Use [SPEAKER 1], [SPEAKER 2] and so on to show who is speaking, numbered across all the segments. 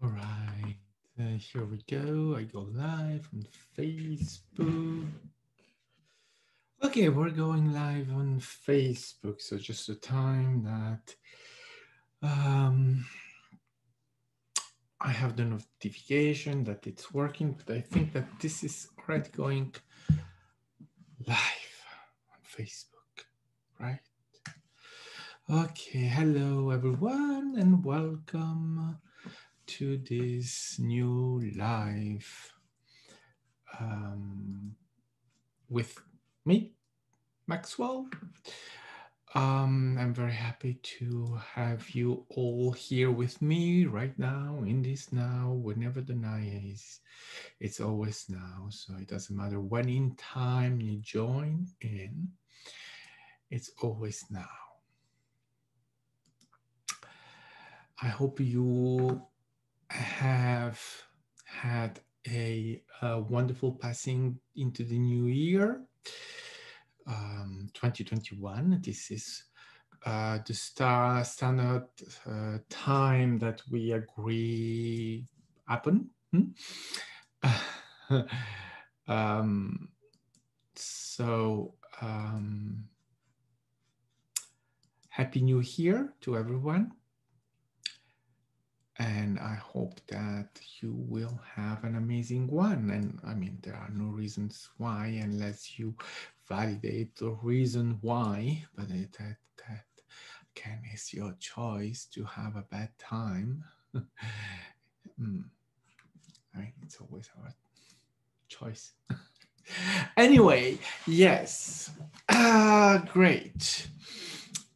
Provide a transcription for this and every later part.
[SPEAKER 1] All right, here we go. I go live on Facebook. Okay, we're going live on Facebook. So just the time that I have the notification that it's working, but I think that this is already going live on Facebook, right? Okay, hello everyone and welcome to this new live with me, Maxwell. I'm very happy to have you all here with me right now, in this now, whenever the night is. It's always now, so it doesn't matter when in time you join in, it's always now. I hope you have had a wonderful passing into the new year. 2021. This is the standard time that we agree happen. um, so, Happy New Year to everyone. And I hope that you will have an amazing one. And I mean, there are no reasons why, unless you validate the reason why, but that can is your choice to have a bad time. I mean, it's always our choice. Anyway, yes, great.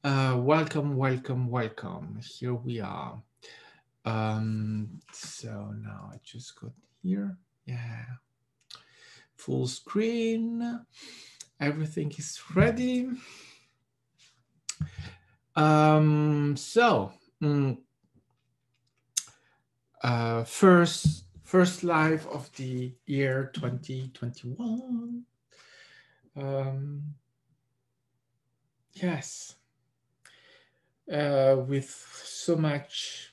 [SPEAKER 1] Welcome, welcome, welcome. Here we are. So now I just got here. Yeah. Full screen. Everything is ready. First live of the year 2021. Yes. With so much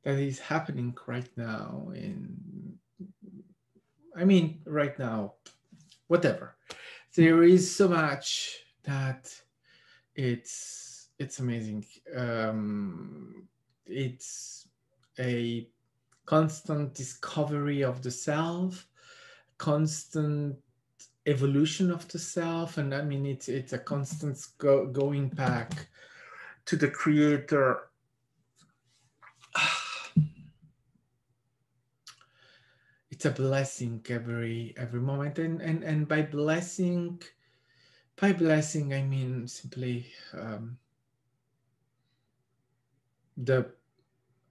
[SPEAKER 1] that is happening right now right now, whatever. There is so much that it's amazing. It's a constant discovery of the self, constant evolution of the self, and I mean it's a constant going back to the creator. It's a blessing every moment, and by blessing I mean simply the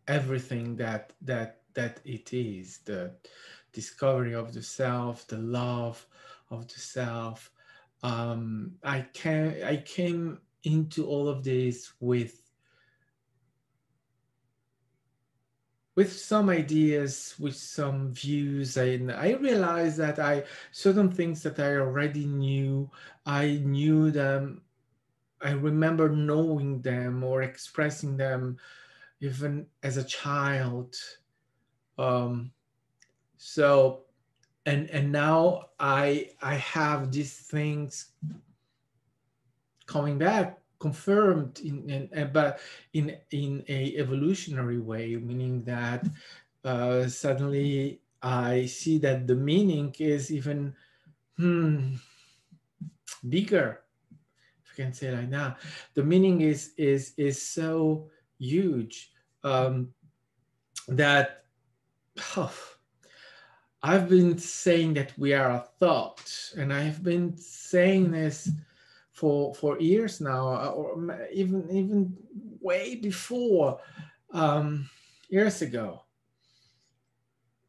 [SPEAKER 1] everything that it is, the discovery of the self, the love of the self. I came into all of this with some ideas, with some views, and I realized that certain things that I already knew, I knew them. I remember knowing them or expressing them even as a child. Um, so and now I have these things coming back confirmed but in a evolutionary way, meaning that suddenly I see that the meaning is even bigger, if you can say it like that. The meaning is so huge, that oh, I've been saying that we are a thought, and I've been saying this for years now, or even way before, years ago.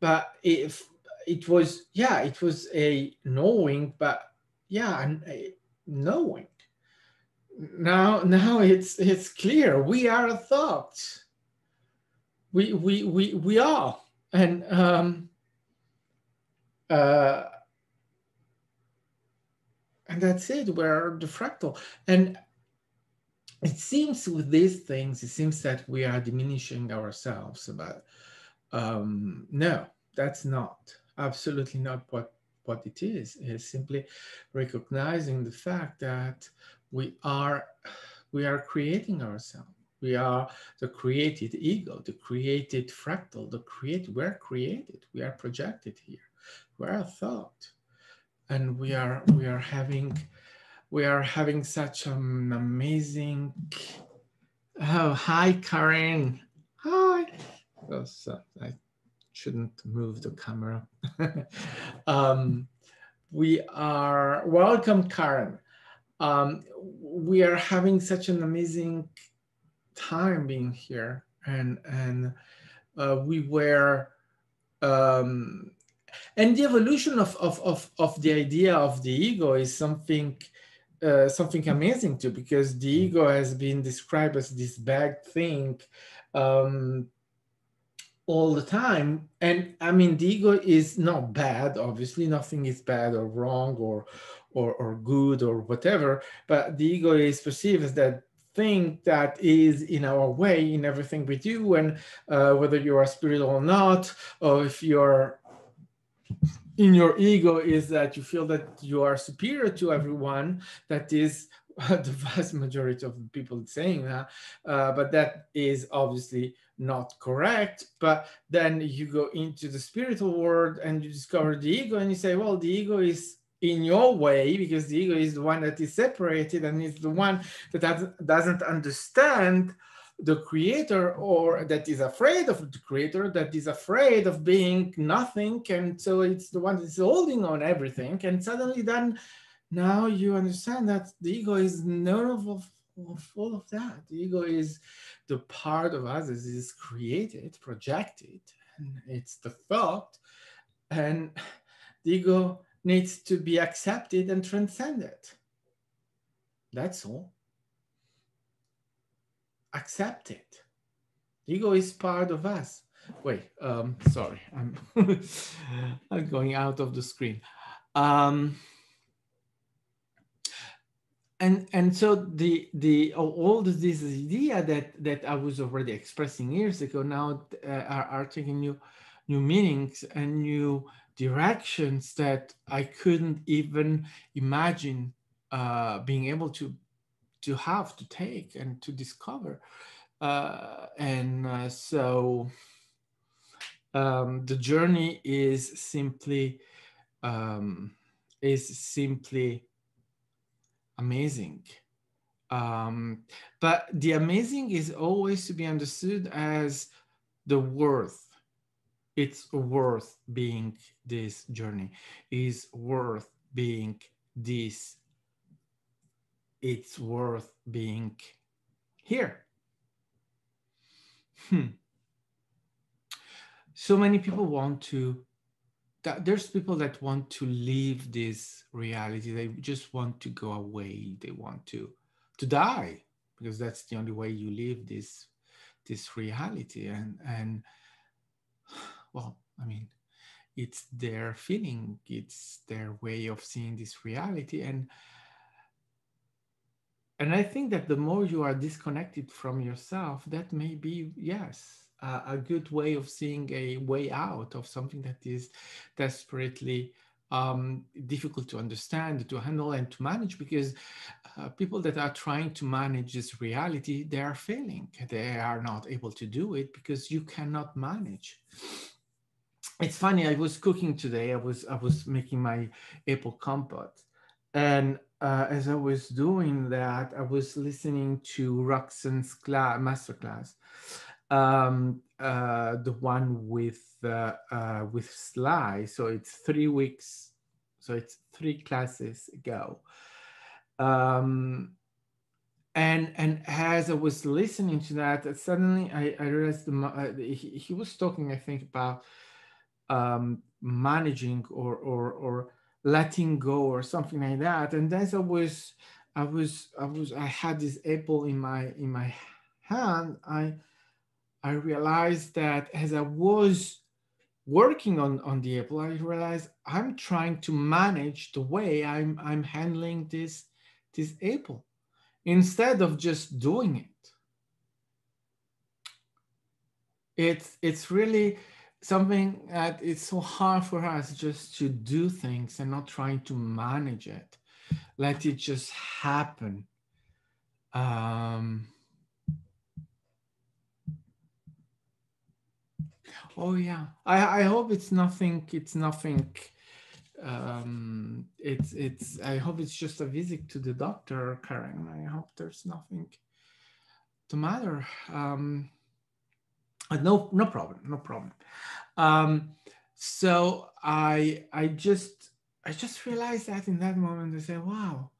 [SPEAKER 1] But if it was, yeah, it was a knowing, but yeah, a knowing. Now it's clear we are a thought. We are, and uh, and that's it. We're the fractal, and it seems with these things, it seems that we are diminishing ourselves, but no, that's not, absolutely not what it is. It's simply recognizing the fact that we are we are creating ourselves. We are the created ego, the created fractal, the created. We're created. We are projected here. We are a thought, and we are having such an amazing. Oh, hi, Karen. Hi. Oh, so I shouldn't move the camera. um, we are welcome, Karen. We are having such an amazing time being here, and we were um, and the evolution of the idea of the ego is something something amazing too, because the ego has been described as this bad thing um, all the time. And I mean, the ego is not bad, obviously nothing is bad or wrong or good or whatever, but the ego is perceived as that thing that is in our way in everything we do. And whether you're a spirit or not, or if you're in your ego, is that you feel that you are superior to everyone. That is the vast majority of people saying that, but that is obviously not correct. But then you go into the spiritual world and you discover the ego, and you say, well, the ego is in your way because the ego is the one that is separated and is the one that doesn't understand the creator, or that is afraid of the creator, that is afraid of being nothing, and so it's the one that's holding on everything. And suddenly then now you understand that the ego is none of all of that. The ego is the part of us that is created, projected, and it's the thought, and the ego needs to be accepted and transcended. That's all. Accept it. Ego is part of us. Wait, sorry, I'm going out of the screen. Um, and so all this idea that I was already expressing years ago now are taking new meanings and new directions that I couldn't even imagine being able to have to take and to discover. And so the journey um, is simply amazing. But the amazing is always to be understood as the worth. It's worth being this journey. Is worth being this. It's worth being here. So many people want to there's people that want to leave this reality. They just want to go away. They want to die, because that's the only way you live this reality. And well, I mean, it's their feeling, it's their way of seeing this reality. And I think that the more you are disconnected from yourself, that may be, yes, a good way of seeing a way out of something that is desperately difficult to understand, to handle, and to manage. Because people that are trying to manage this reality, they are failing. They are not able to do it because you cannot manage. It's funny. I was cooking today. I was making my apple compote, and as I was doing that, I was listening to Roxanne's masterclass, the one with Sly. So it's 3 weeks. So it's 3 classes ago. Um, and as I was listening to that, suddenly I realized he was talking, I think, about managing or letting go or something like that. And as I had this apple in my hand, I realized that as I was working on the apple, I realized I'm trying to manage the way I'm handling this apple. instead of just doing it. It's really something that it's so hard for us just to do things and not trying to manage it. Let it just happen. Um, oh yeah, I hope it's nothing. It's nothing. It's. I hope it's just a visit to the doctor, Karen. I hope there's nothing to matter. No, no problem, no problem. Um, so I just realized that in that moment I said, wow,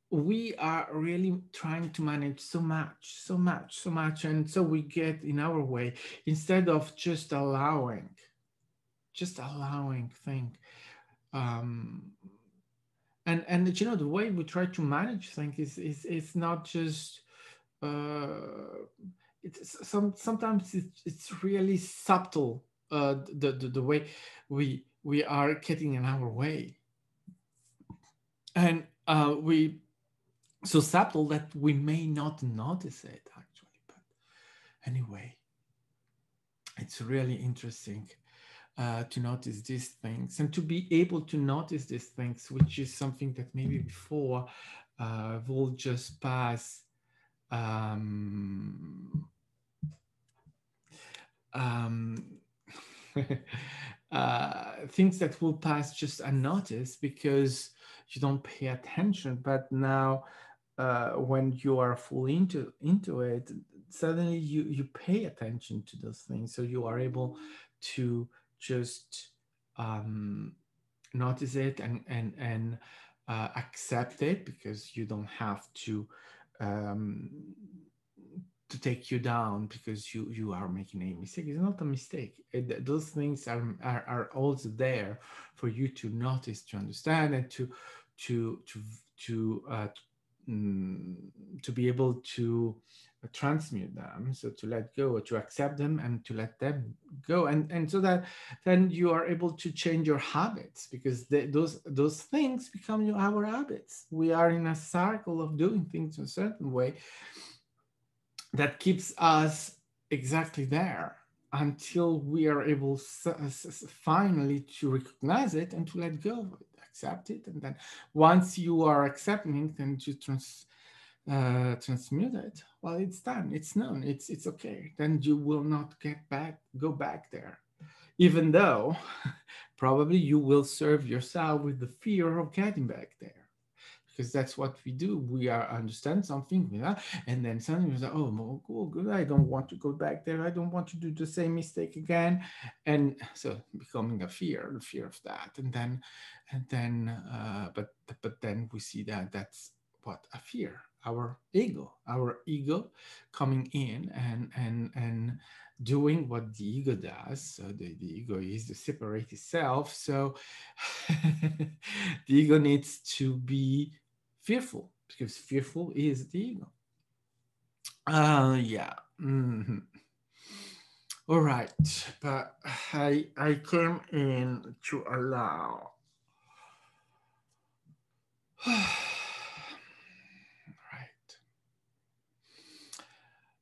[SPEAKER 1] we are really trying to manage so much, so much, so much, and so we get in our way instead of just allowing things. Um, and you know the way we try to manage things is not just uh, sometimes it's really subtle, the way we are getting in our way, and we so subtle that we may not notice it actually. But anyway, it's really interesting to notice these things and to be able to notice these things, which is something that maybe before will just pass um, um, things that will pass just unnoticed because you don't pay attention. But now, when you are fully into it, suddenly you pay attention to those things, so you are able to just um, notice it and accept it because you don't have um, to take you down because you are making a mistake. It's not a mistake. Those things are also there for you to notice, to understand, and to to to uh, mm, to be able to transmute them, so to let go, to accept them and to let them go, and so that then you are able to change your habits because those things become our habits. We are in a cycle of doing things a certain way that keeps us exactly there until we are able finally to recognize it and to let go of it, accept it, and then once you are accepting it and to transmute it, well, it's done, it's known, it's okay. Then you will not go back there, even though probably you will serve yourself with the fear of getting back there, because that's what we do. We are understand something, yeah, and then suddenly we're like, oh, cool, good. I don't want to go back there. I don't want to do the same mistake again, and so becoming the fear of that, but then we see that that's what a fear, our ego coming in and doing what the ego does. So the ego is the separate itself. So the ego needs to be fearful because fearful is the ego. Yeah. Mhm. All right, but I came in to allow. Right.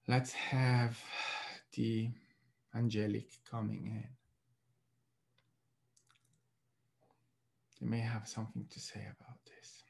[SPEAKER 1] Let's have the angelic coming in. They may have something to say about this.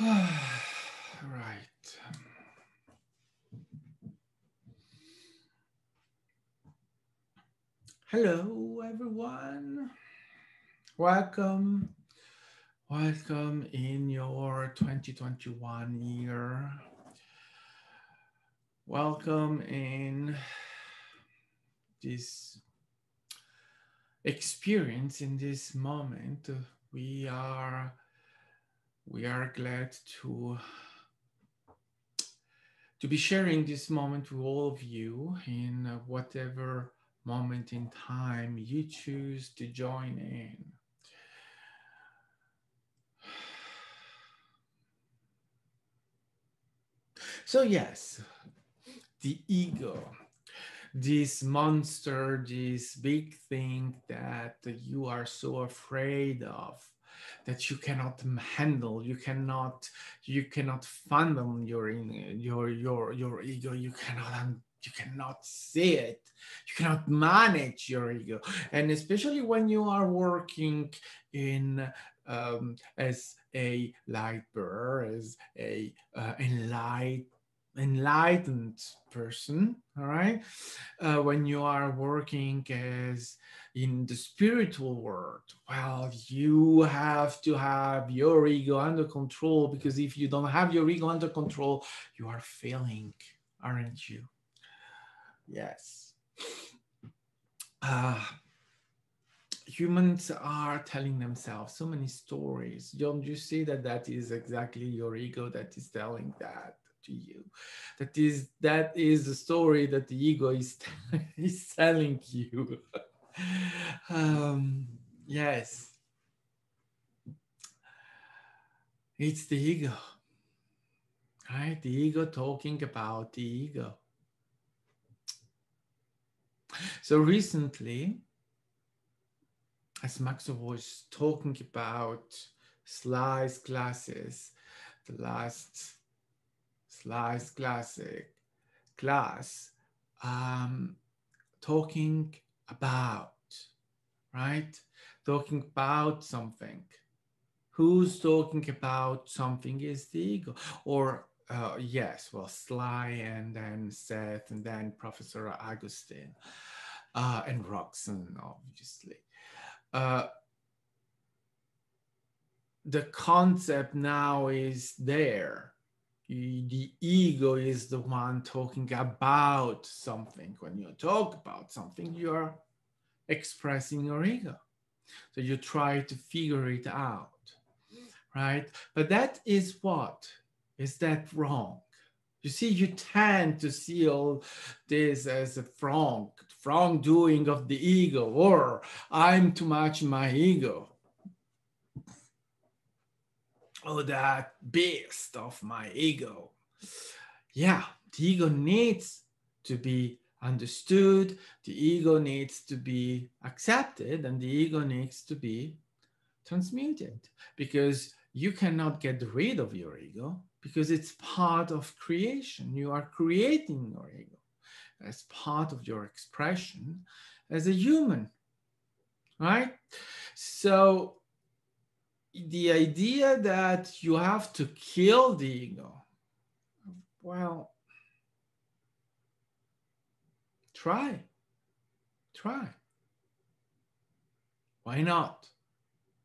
[SPEAKER 1] Right. Hello, everyone. Welcome. Welcome in your 2021 year. Welcome in this experience, in this moment. We are glad to be sharing this moment with all of you in whatever moment in time you choose to join in. So, yes, the ego, this monster, this big thing that you are so afraid of, that you cannot handle, you cannot fathom your ego, you cannot see it, you cannot manage your ego. And especially when you are working in as a light bearer, as a enlightened person, all right, when you are working as in the spiritual world, well, you have to have your ego under control, because if you don't have your ego under control, you are failing, aren't you? Yes. uh, Humans are telling themselves so many stories. Don't you see that that is exactly your ego that is telling that to you? That is the story that the ego is is telling you. um, yes, it's the ego, right? The ego talking about the ego. So recently, as Max was talking about Slice classes, the last Slice classic class, um, talking about, right? Talking about something. Who's talking about something is the ego. Or, yes, well, Sly, and then Seth, and then Professor Augustine, and Roxanne, obviously. Uh, the concept now is there. The ego is the one talking about something. When you talk about something, you're expressing your ego. So you try to figure it out, right? But that is what? Is that wrong? You see, you tend to see all this as a wrongdoing of the ego, or I'm too much in my ego. Oh, that beast of my ego. Yeah, the ego needs to be understood, the ego needs to be accepted, and the ego needs to be transmuted, because you cannot get rid of your ego, because it's part of creation. You are creating your ego as part of your expression as a human, right? So the idea that you have to kill the ego, well, try. Try. Why not?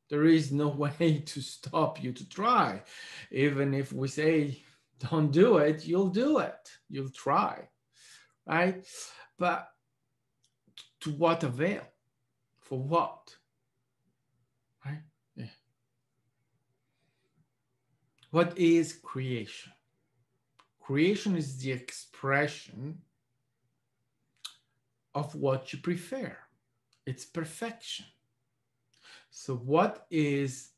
[SPEAKER 1] There is no way to stop you to try. Even if we say don't do it, you'll do it. You'll try, right? But to what avail? For what? Right? Yeah. What is creation? Creation is the expression of what you prefer. It's perfection. So what is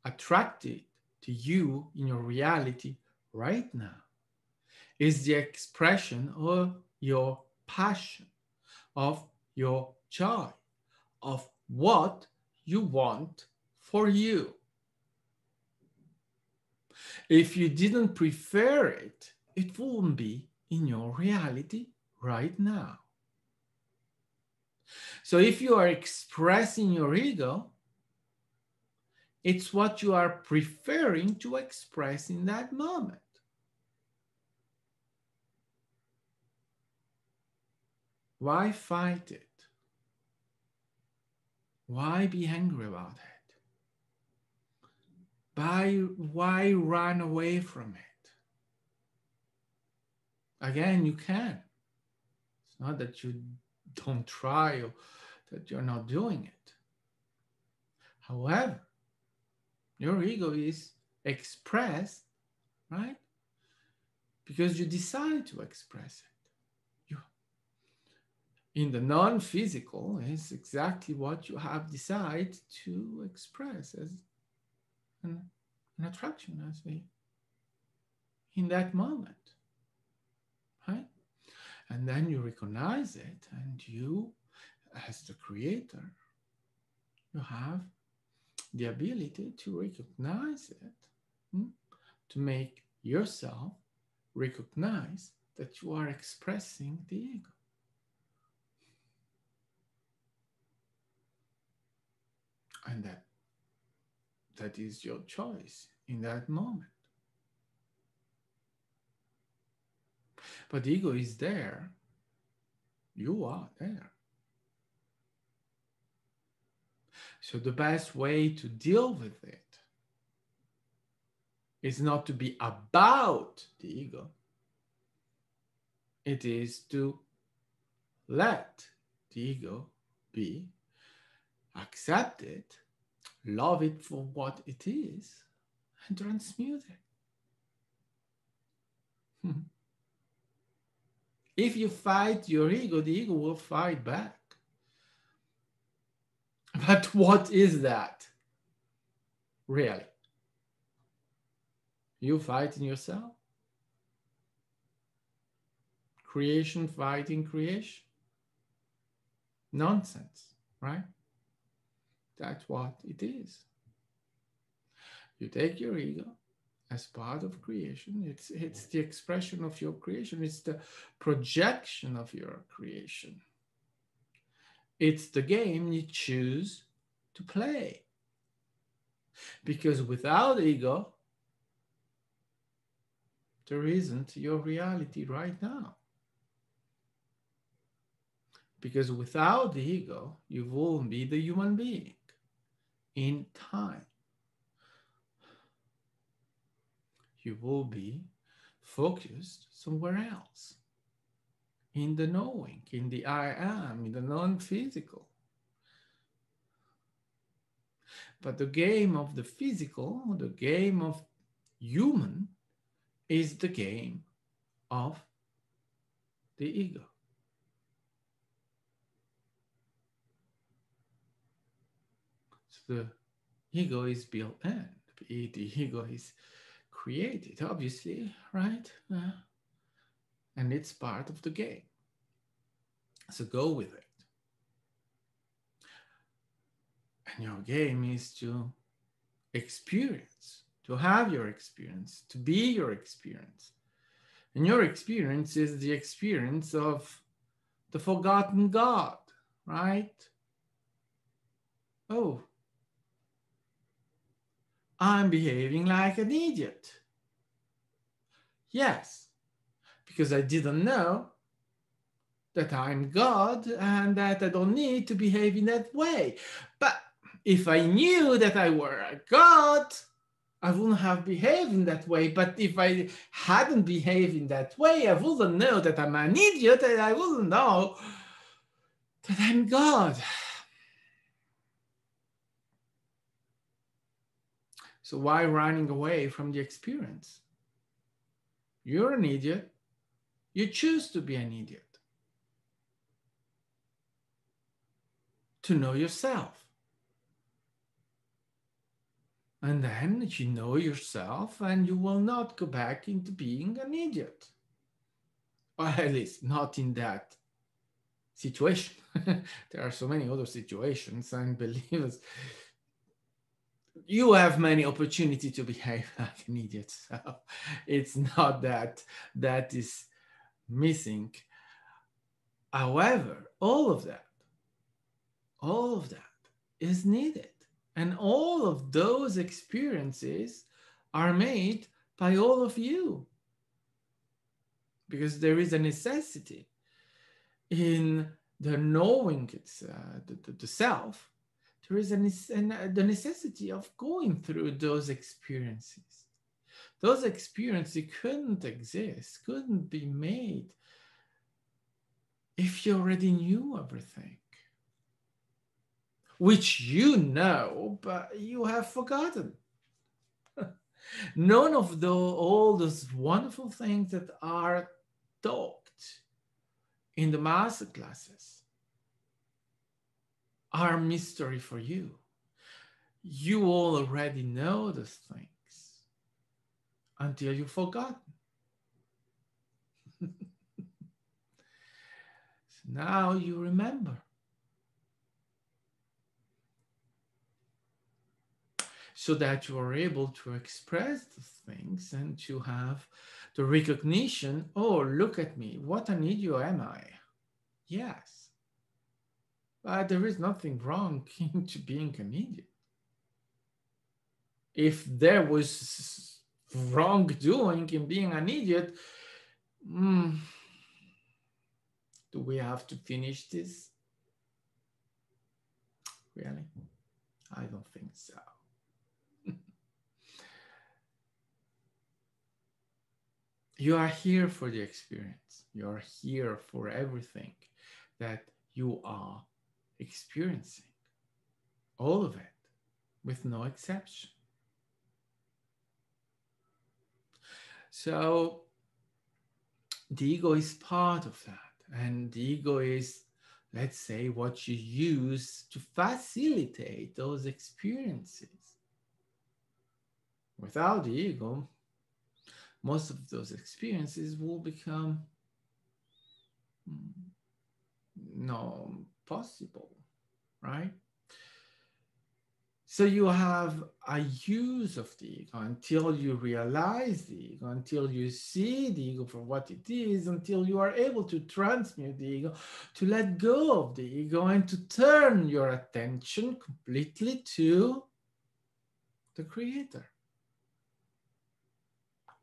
[SPEAKER 1] attracted to you in your reality right now is the expression of your passion, of your joy, of what you want for you. If you didn't prefer it, it wouldn't be in your reality right now. So if you are expressing your ego, It's what you are preferring to express in that moment. Why fight it? Why be angry about it? Why run away from it? Again, you can. It's not that you don't try or that you're not doing it. However, your ego is expressed, right? Because you decide to express it. You, in the non-physical, is exactly what you have decided to express as an attraction, as in that moment, right? And then you recognize it, and you, as the creator, you have the ability to recognize it, to make yourself recognize that you are expressing the ego. And that is your choice in that moment. But the ego is there. You are there. So the best way to deal with it is not to be about the ego. It is to let the ego be, accept it, love it for what it is, and transmute it. If you fight your ego, the ego will fight back. But what is that? Really? You fighting yourself? Creation fighting creation? Nonsense, right? That's what it is. You take your ego as part of creation. It's the expression of your creation. It's the projection of your creation. It's the game you choose to play. Because without ego, there isn't your reality right now. Because without the ego, you won't be the human being in time. You will be focused somewhere else. In the knowing, in the I am, in the non-physical. But the game of the physical, the game of human, is the game of the ego. So the ego is built in. The ego is created, obviously, right? And it's part of the game. So go with it. And your game is to experience, to have your experience, to be your experience. And your experience is the experience of the forgotten God, right? Oh, I'm behaving like an idiot. Yes, because I didn't know that I'm God and that I don't need to behave in that way. But if I knew that I were a God, I wouldn't have behaved in that way. But if I hadn't behaved in that way, I wouldn't know that I'm an idiot, and I wouldn't know that I'm God. So why running away from the experience? You're an idiot. You choose to be an idiot. To know yourself. And then you know yourself and you will not go back into being an idiot. Or at least not in that situation. There are so many other situations, and believe us, you have many opportunity to behave like an idiot. So it's not that is missing. However, all of that is needed. And all of those experiences are made by all of you, because there is a necessity in the knowing it's the self. There is the necessity of going through those experiences. Those experiences couldn't exist, couldn't be made if you already knew everything, which you know, but you have forgotten. None of all those wonderful things that are taught in the master classes are mystery for you. You all already know those things until you've forgotten. So now you remember. So that you are able to express the things and to have the recognition, oh, look at me, what an idiot am I? Yes. But there is nothing wrong into being an idiot. If there was wrongdoing in being an idiot, do we have to finish this? Really? I don't think so. You are here for the experience. You are here for everything that you are experiencing. All of it, with no exception. So the ego is part of that. And the ego is, let's say, what you use to facilitate those experiences. Without the ego, most of those experiences will become no possible, right? So you have a use of the ego until you realize the ego, until you see the ego for what it is, until you are able to transmute the ego, to let go of the ego and to turn your attention completely to the creator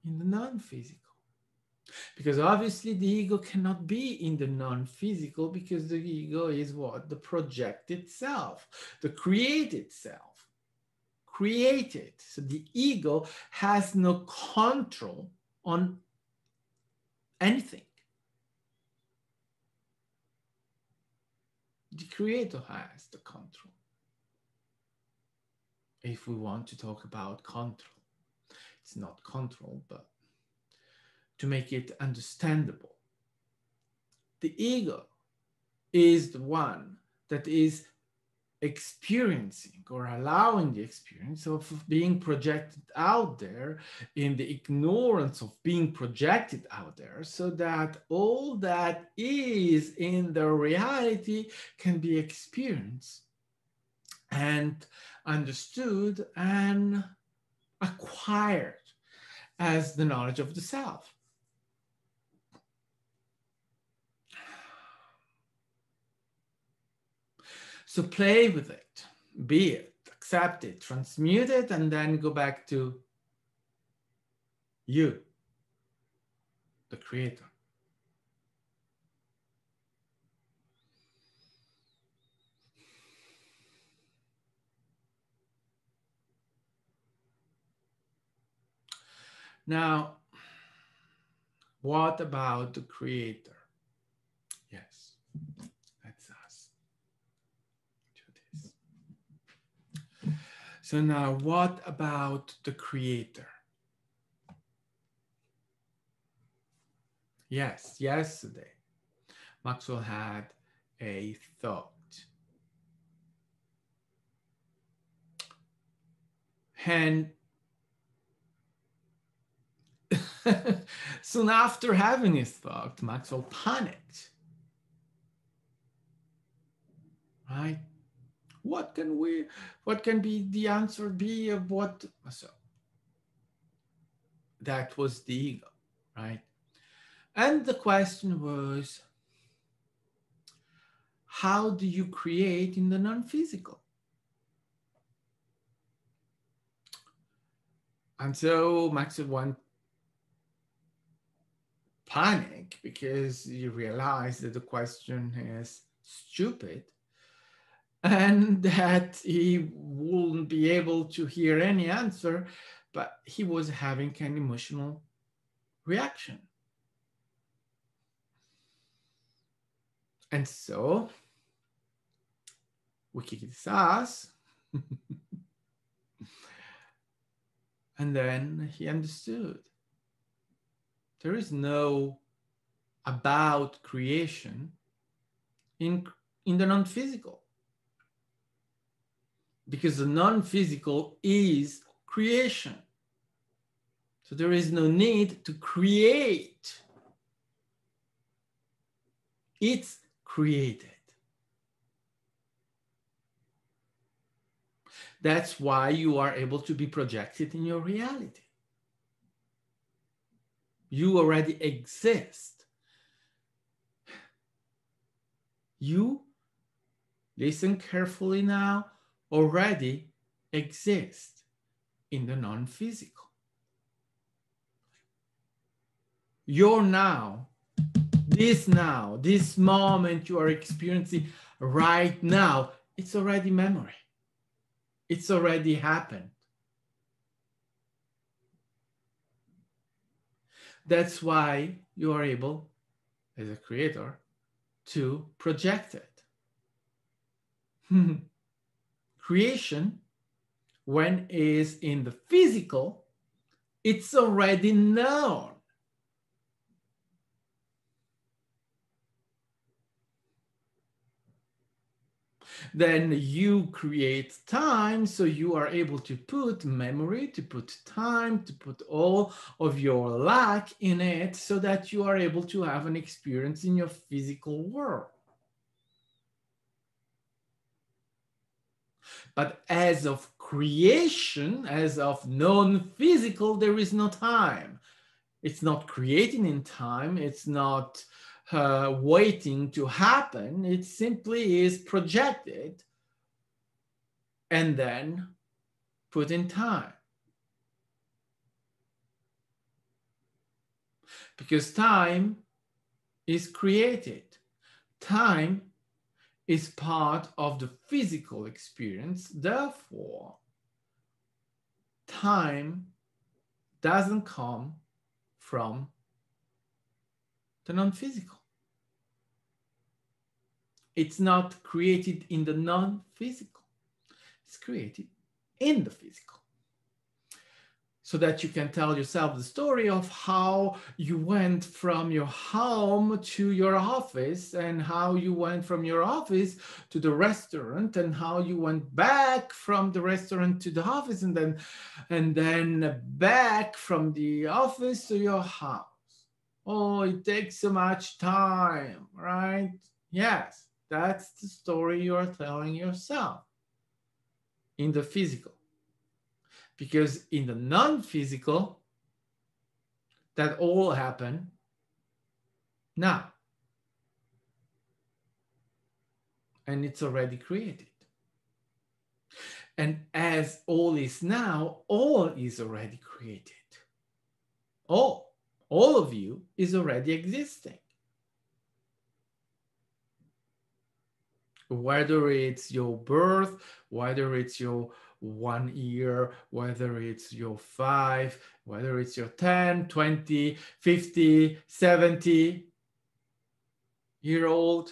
[SPEAKER 1] in the non-physical. Because obviously the ego cannot be in the non-physical, because the ego is what? The projected self, the created self, created. So the ego has no control on anything. The creator has the control. If we want to talk about control, it's not control, but to make it understandable. The ego is the one that is experiencing or allowing the experience of being projected out there, in the ignorance of being projected out there, so that all that is in the reality can be experienced and understood and acquired as the knowledge of the self. So play with it, be it, accept it, transmute it, and then go back to you, the creator. Now, what about the creator? Yes, that's us. Do this. So now, what about the creator? Yes, yesterday, Maxwell had a thought. And soon after having his thought, Maxwell panicked. Right? What can be the answer be of what? So that was the ego, right? And the question was, how do you create in the non-physical? And so Maxwell went panic because you realize that the question is stupid and that he wouldn't be able to hear any answer, but he was having an emotional reaction. And so we kicked his ass, and then he understood. There is no about creation in, in the non-physical, because the non-physical is creation. So there is no need to create. It's created. That's why you are able to be projected in your reality. You already exist. You, listen carefully now, already exist in the non-physical. Your now, this moment you are experiencing right now, it's already memory. It's already happened. That's why you are able, as a creator, to project it. Creation, when is in the physical, it's already known. Then you create time, so you are able to put memory, to put time, to put all of your lack in it, so that you are able to have an experience in your physical world. But as of creation, as of non-physical, there is no time. It's not creating in time. It's not waiting to happen. It simply is projected and then put in time. Because time is created. Time is part of the physical experience. Therefore, time doesn't come from the non-physical. It's not created in the non-physical. It's created in the physical. So that you can tell yourself the story of how you went from your home to your office, and how you went from your office to the restaurant, and how you went back from the restaurant to the office, and then back from the office to your house. Oh, it takes so much time, right? Yes, that's the story you are telling yourself in the physical. Because in the non-physical, that all happen now. And it's already created. And as all is now, all is already created. All of you is already existing. Whether it's your birth, whether it's your 1 year, whether it's your 5, whether it's your 10, 20, 50, 70-year-old,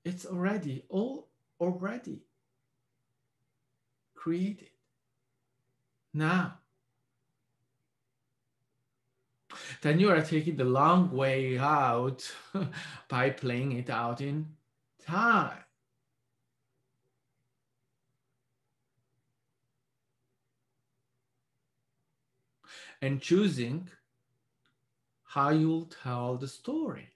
[SPEAKER 1] it's already all already created now. Then you are taking the long way out by playing it out in time. And choosing how you'll tell the story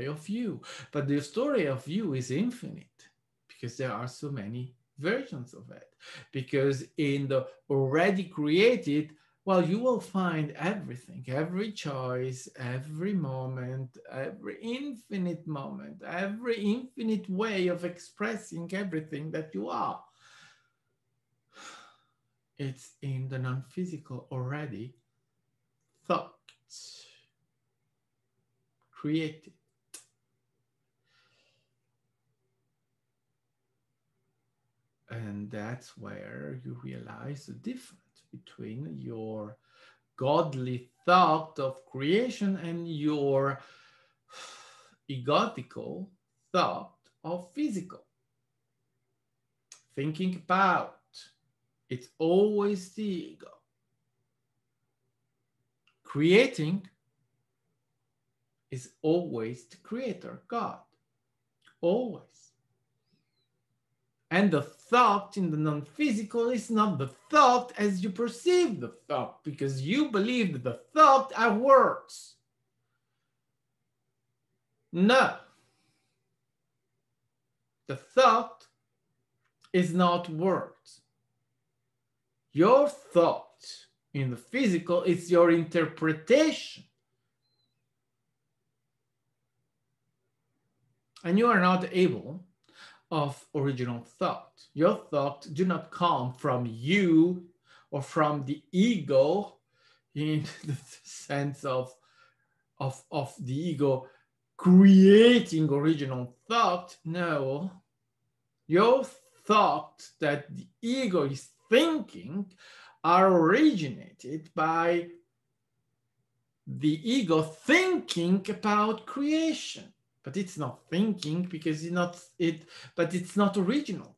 [SPEAKER 1] of you. But the story of you is infinite because there are so many versions of it. Because in the already created, well, you will find everything, every choice, every moment, every infinite moment, every infinite way of expressing everything that you are. It's in the non-physical already. Thoughts created. And that's where you realize the difference between your godly thought of creation and your egotical thought of physical. Thinking about it's always the ego. Creating is always the creator, God. Always. And the thought in the non-physical is not the thought as you perceive the thought, because you believe that the thought are words. No. The thought is not words. Your thought in the physical is your interpretation. And you are not able of original thought. Your thought do not come from you or from the ego in the sense of the ego creating original thought. No, your thought that the ego is thinking are originated by the ego thinking about creation. But it's not thinking because it's not it, but it's not original.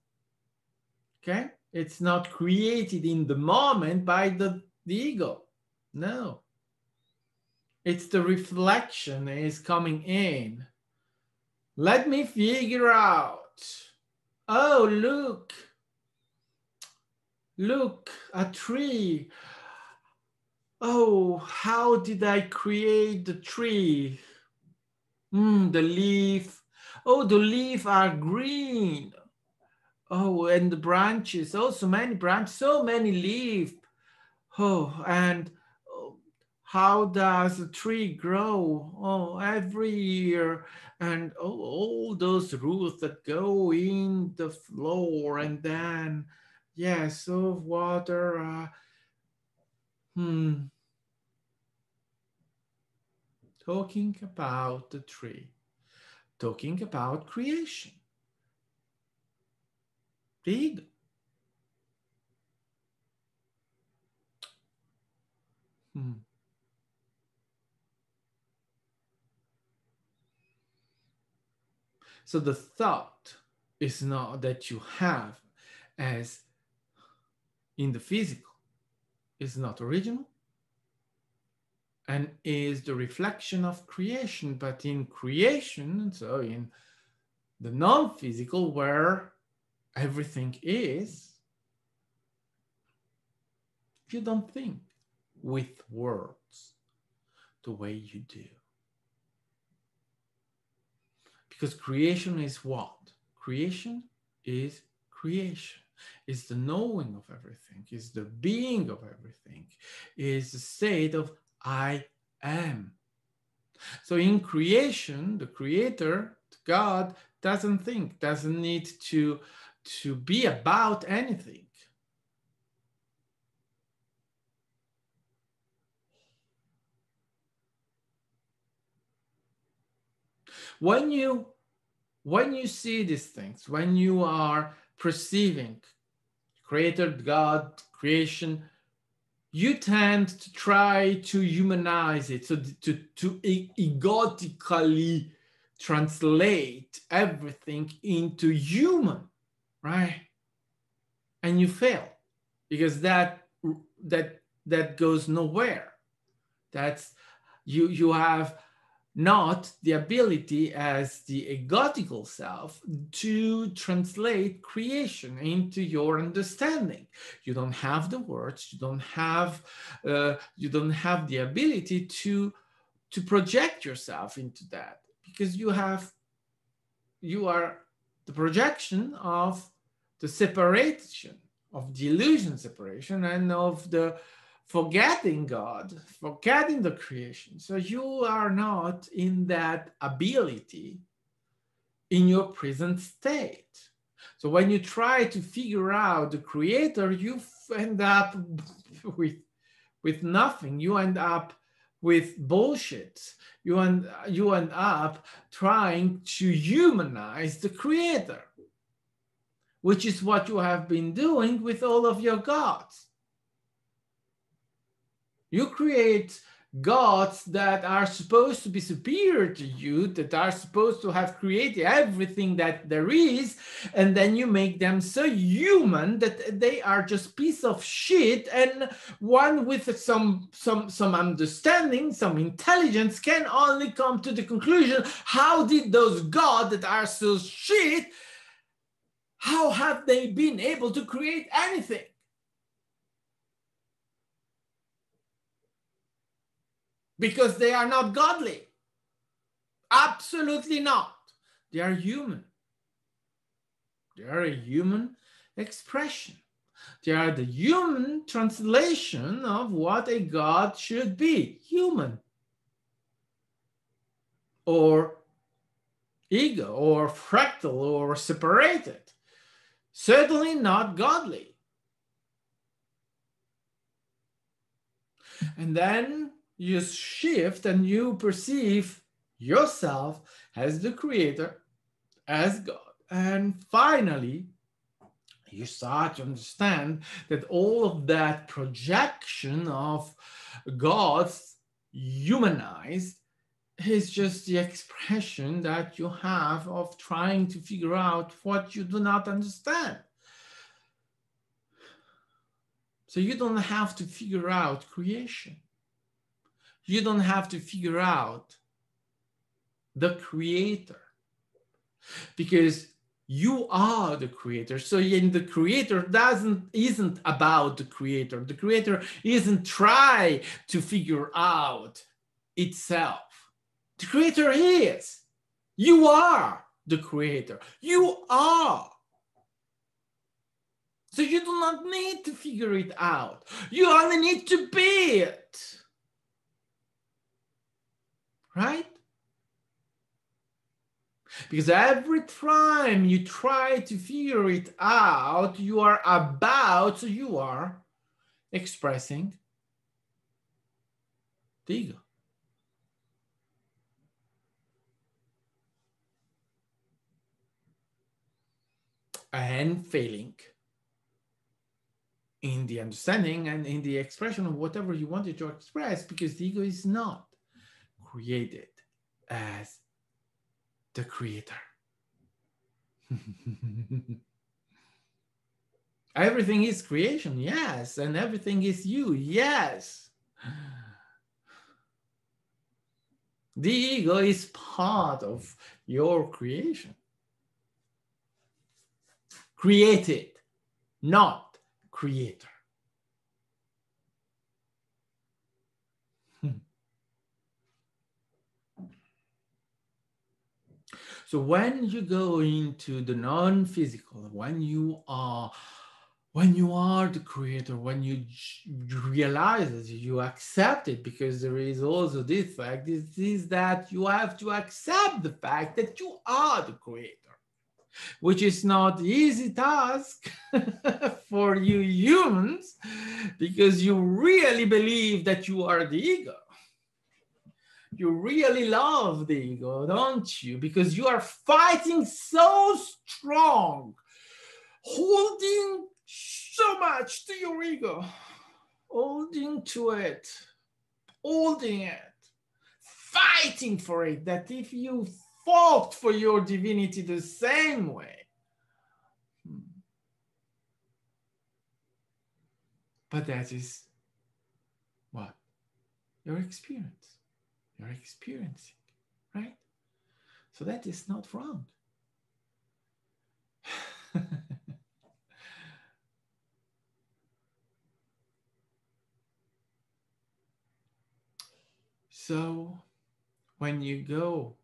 [SPEAKER 1] Okay? It's not created in the moment by the ego. No. It's the reflection that is coming in. Let me figure out. Oh, look. Look, a tree. Oh, how did I create the tree? The leaf. Oh, the leaves are green. Oh, and the branches. Oh, so many branches, so many leaves. Oh, and how does a tree grow? Oh, every year. And oh, all those roots that go in the floor. And then, yes, so water. Talking about the tree. Talking about creation. Big. So the thought is not that you have as in the physical, is not original and is the reflection of creation, but in creation, so in the non-physical where everything is, you don't think with words the way you do. Because creation is what? Creation is creation. Is the knowing of everything, is the being of everything, is the state of I am. So in creation, the creator, God, doesn't think, doesn't need to be about anything. When you see these things, when you are perceiving creator, God, creation, you tend to try to humanize it, so to egotically translate everything into human, right? And you fail because that goes nowhere. That's you have not the ability as the egotical self to translate creation into your understanding. You don't have the words, you don't have the ability to project yourself into that, because you are the projection of the separation, of the illusion separation, and of the forgetting God, forgetting the creation. So you are not in that ability in your present state. So when you try to figure out the creator, you end up with nothing. You end up with bullshit. You end up trying to humanize the creator, which is what you have been doing with all of your gods. You create gods that are supposed to be superior to you, that are supposed to have created everything that there is, and then you make them so human that they are just piece of shit, and one with some understanding, some intelligence can only come to the conclusion, how did those gods that are so shit, how have they been able to create anything? Because they are not godly. Absolutely not. They are human. They are a human expression. They are the human translation of what a god should be. Human. Or ego, or fractal, or separated. Certainly not godly. And then you shift and you perceive yourself as the creator, as God. And finally, you start to understand that all of that projection of God's humanized is just the expression that you have of trying to figure out what you do not understand. So you don't have to figure out creation. You don't have to figure out the creator, because you are the creator. So in the creator isn't about the creator. The creator isn't try to figure out itself. The creator is. You are the creator. You are. So you do not need to figure it out. You only need to be it. Right? Because every time you try to figure it out, you are expressing the ego. And failing in the understanding and in the expression of whatever you wanted to express, because the ego is not created as the creator. Everything is creation, yes, and everything is you, yes. The ego is part of your creation. Created, not creator. So when you go into the non-physical, when you are the creator, when you realize it, you accept it, because there is also this fact, is that you have to accept the fact that you are the creator, which is not easy task for you humans, because you really believe that you are the ego. You really love the ego, don't you? Because you are fighting so strong, holding so much to your ego, holding to it, holding it, fighting for it, that if you fought for your divinity the same way, but that is what? Your experience. You're experiencing, right? So that is not wrong. So when you go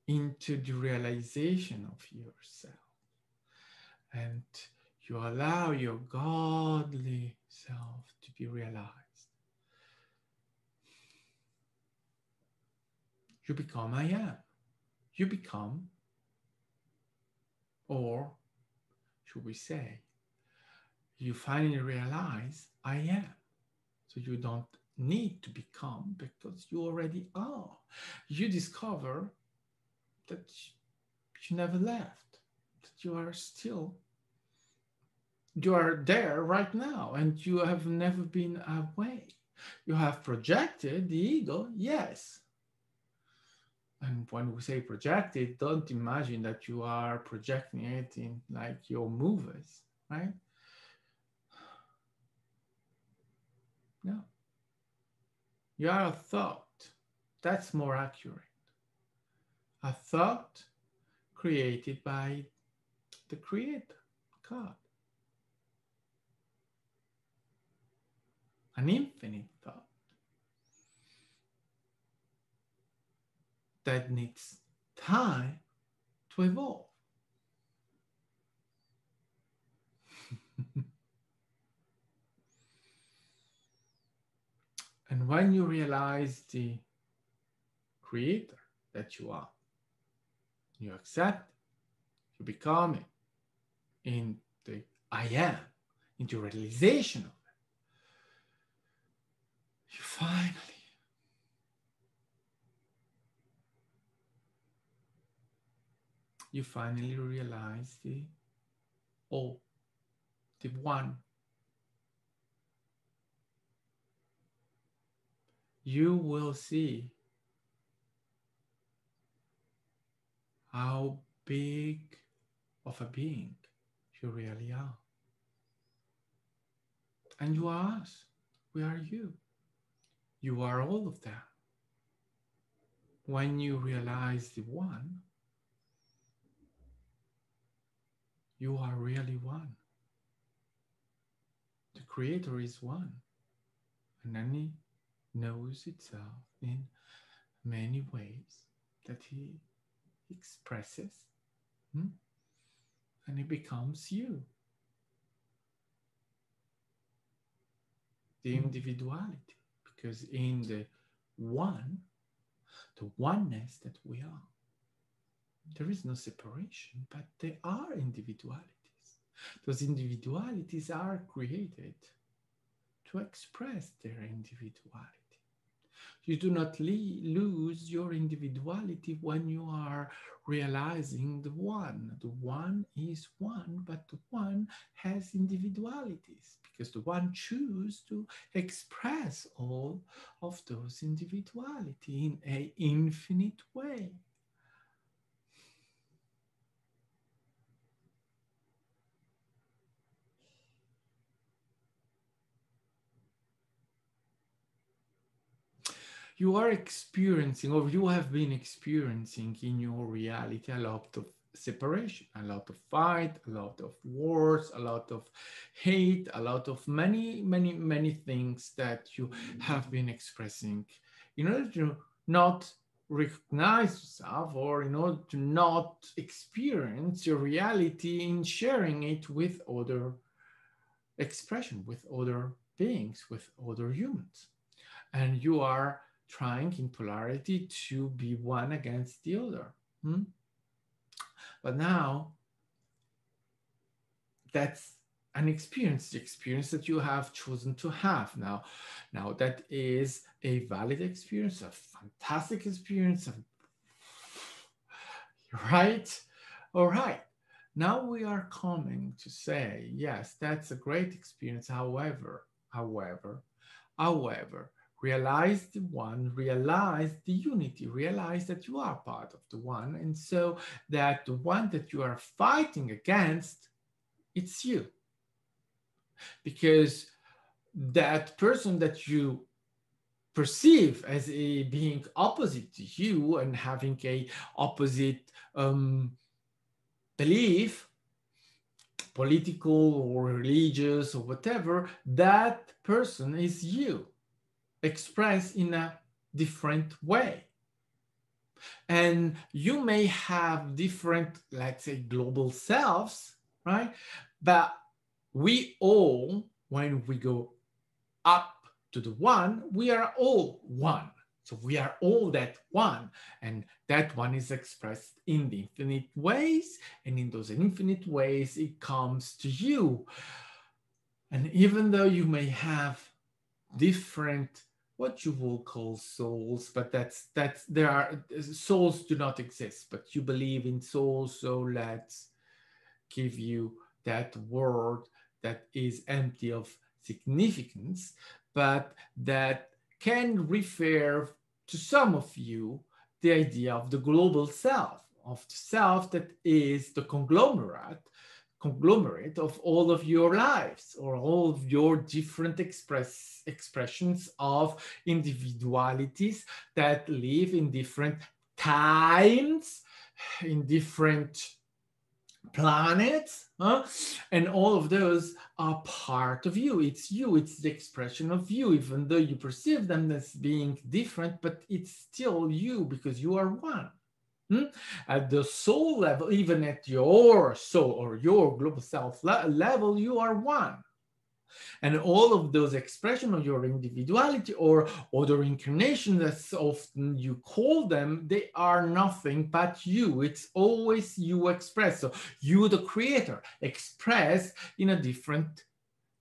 [SPEAKER 1] into the realization of yourself and you allow your godly self to be realized, you become I am. You become Or should we say, you finally realize I am. So you don't need to become because you already are. You discover that you never left, that you are there right now and you have never been away. You have projected the ego, yes. And when we say projected, don't imagine that you are projecting it in like your movies, right? No. You are a thought. That's more accurate. A thought created by the Creator, God. An infinite thought that needs time to evolve. And when you realize the Creator that you are, you accept it, you become it in the I am, into realization of it, you finally realize the all, the one. You will see how big of a being you really are. And you are us. We are you. You are all of that. When you realize the one, you are really one. The Creator is one. And then He knows itself in many ways that He expresses, and it becomes you. The individuality, because in the oneness that we are, there is no separation, but there are individualities. Those individualities are created to express their individuality. You do not lose your individuality when you are realizing the one. The one is one, but the one has individualities because the one chooses to express all of those individuality in an infinite way. You are experiencing, or you have been experiencing in your reality, a lot of separation, a lot of fight, a lot of wars, a lot of hate, a lot of many things that you have been expressing in order to not recognize yourself, or in order to not experience your reality in sharing it with other expression, with other beings, with other humans. And you are trying in polarity to be one against the other. But now that's an experience, the experience that you have chosen to have now. Now that is a valid experience, a fantastic experience, right? All right. Now we are coming to say, yes, that's a great experience. However, realize the one, realize the unity, realize that you are part of the one. And so that the one that you are fighting against, it's you. Because that person that you perceive as a being opposite to you and having a opposite belief, political or religious or whatever, that person is you, expressed in a different way. And you may have different, let's say, global selves, right? But we all, when we go up to the one, we are all one. So we are all that one, and that one is expressed in the infinite ways, and in those infinite ways, it comes to you. And even though you may have different, what you will call souls, but that's there are souls do not exist, but you believe in souls, so let's give you that word that is empty of significance, but that can refer to some of you the idea of the global self, of the self that is the conglomerate of all of your lives, or all of your different expressions of individualities that live in different times, in different planets, huh? And all of those are part of you. It's you, it's the expression of you, even though you perceive them as being different, but it's still you because you are one. At the soul level, even at your soul or your global self level, you are one. And all of those expressions of your individuality or other incarnations, as often you call them, they are nothing but you. It's always you expressed. So you, the creator, expressed in a different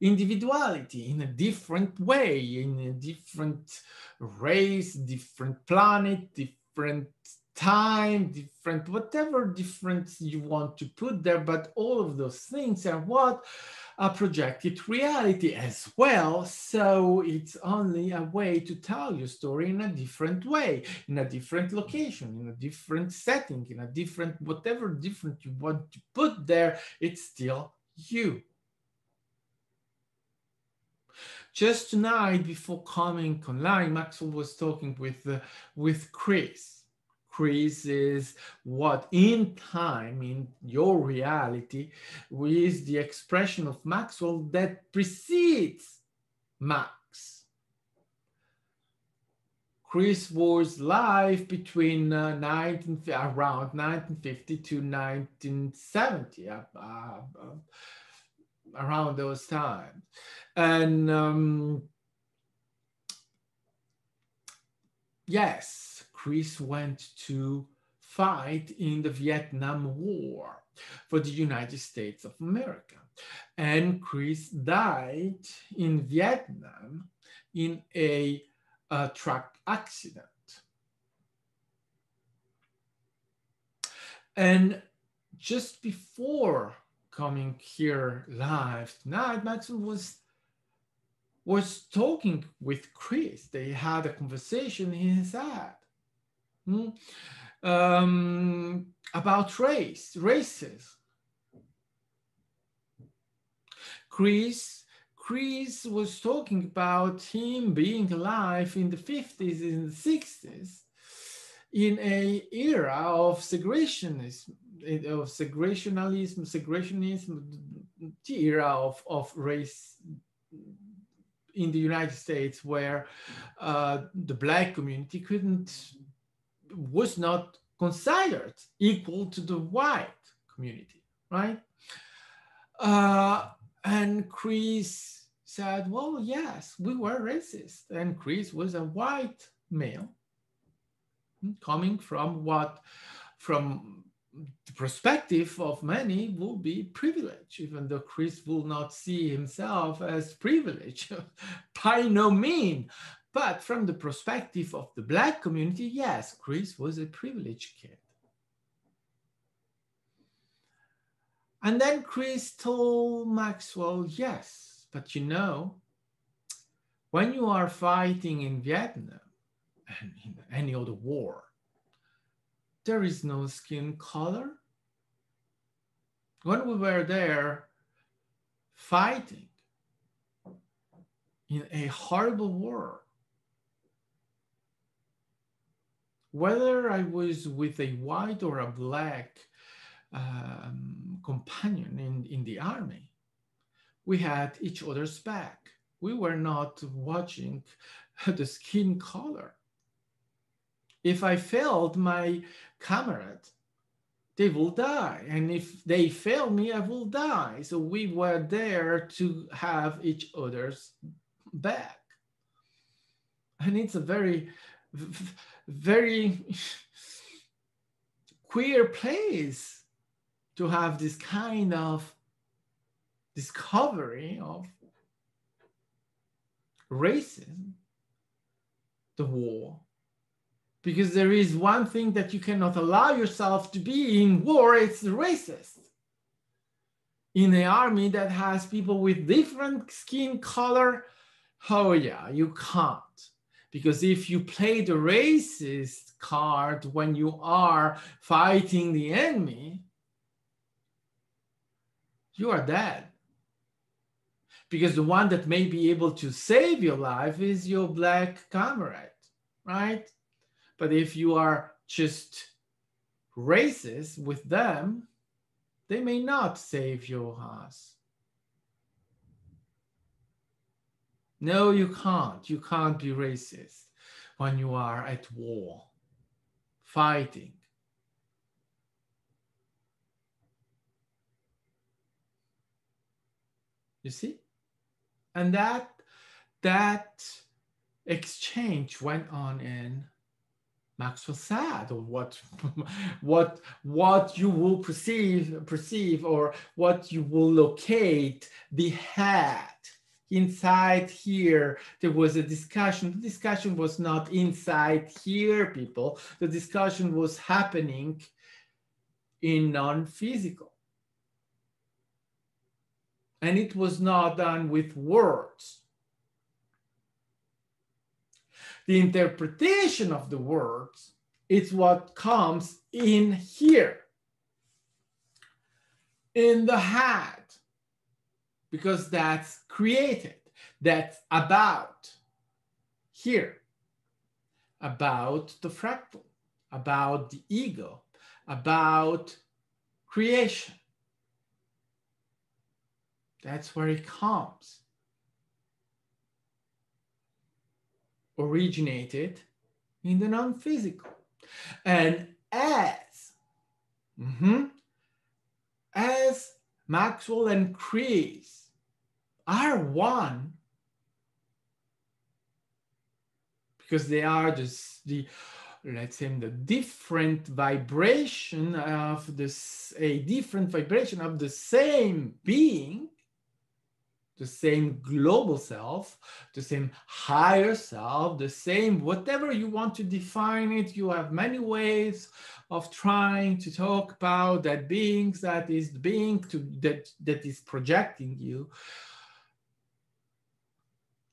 [SPEAKER 1] individuality, in a different way, in a different race, different planet, different time, different whatever difference you want to put there. But all of those things are what a projected reality as well. So it's only a way to tell your story in a different way, in a different location, in a different setting, in a different whatever different you want to put there. It's still you. Just tonight, before coming online, Maxwell was talking with Chris. Chris is what in time, in your reality, is the expression of Maxwell that precedes Max. Chris was live between around 1950 to 1970, around those times. And yes, Chris went to fight in the Vietnam War for the United States of America. And Chris died in Vietnam in a truck accident. And just before coming here live tonight, Maxwell was talking with Chris. They had a conversation, he said, about races. Chris was talking about him being alive in the 50s and the 60s in an era of segregationism, the era of race in the United States, where the Black community was not considered equal to the white community, right? And Chris said, well, yes, we were racist. And Chris was a white male coming from the perspective of many will be privilege, even though Chris will not see himself as privileged by no means. But from the perspective of the Black community, yes, Chris was a privileged kid. And then Chris told Maxwell, yes, but you know, when you are fighting in Vietnam and in any other war, there is no skin color. When we were there fighting in a horrible war, whether I was with a white or a Black companion in the army, we had each other's back. We were not watching the skin color. If I failed my comrade, they will die. And if they fail me, I will die. So we were there to have each other's back. And it's a very, very queer place to have this kind of discovery of racism, the war. Because there is one thing that you cannot allow yourself to be in war, it's racist. In an army that has people with different skin color, oh yeah, you can't. Because if you play the racist card when you are fighting the enemy, you are dead. Because the one that may be able to save your life is your black comrade, right? But if you are just racist with them, they may not save your ass. No, you can't. You can't be racist when you are at war, fighting. You see? And that exchange went on in Maxwell said, or what you will perceive, or what you will locate, the head. Inside here, there was a discussion. The discussion was not inside here, people. The discussion was happening in non-physical. And it was not done with words. The interpretation of the words is what comes in here, in the head, because that's created, that's about here, about the fractal, about the ego, about creation. That's where it comes. Originated in the non-physical. And as Maxwell and Chris are one, because they are just let's say the different vibration of this, a different vibration of the same being, the same global self, the same higher self, the same whatever you want to define it. You have many ways of trying to talk about that beings, that is the being that is projecting you.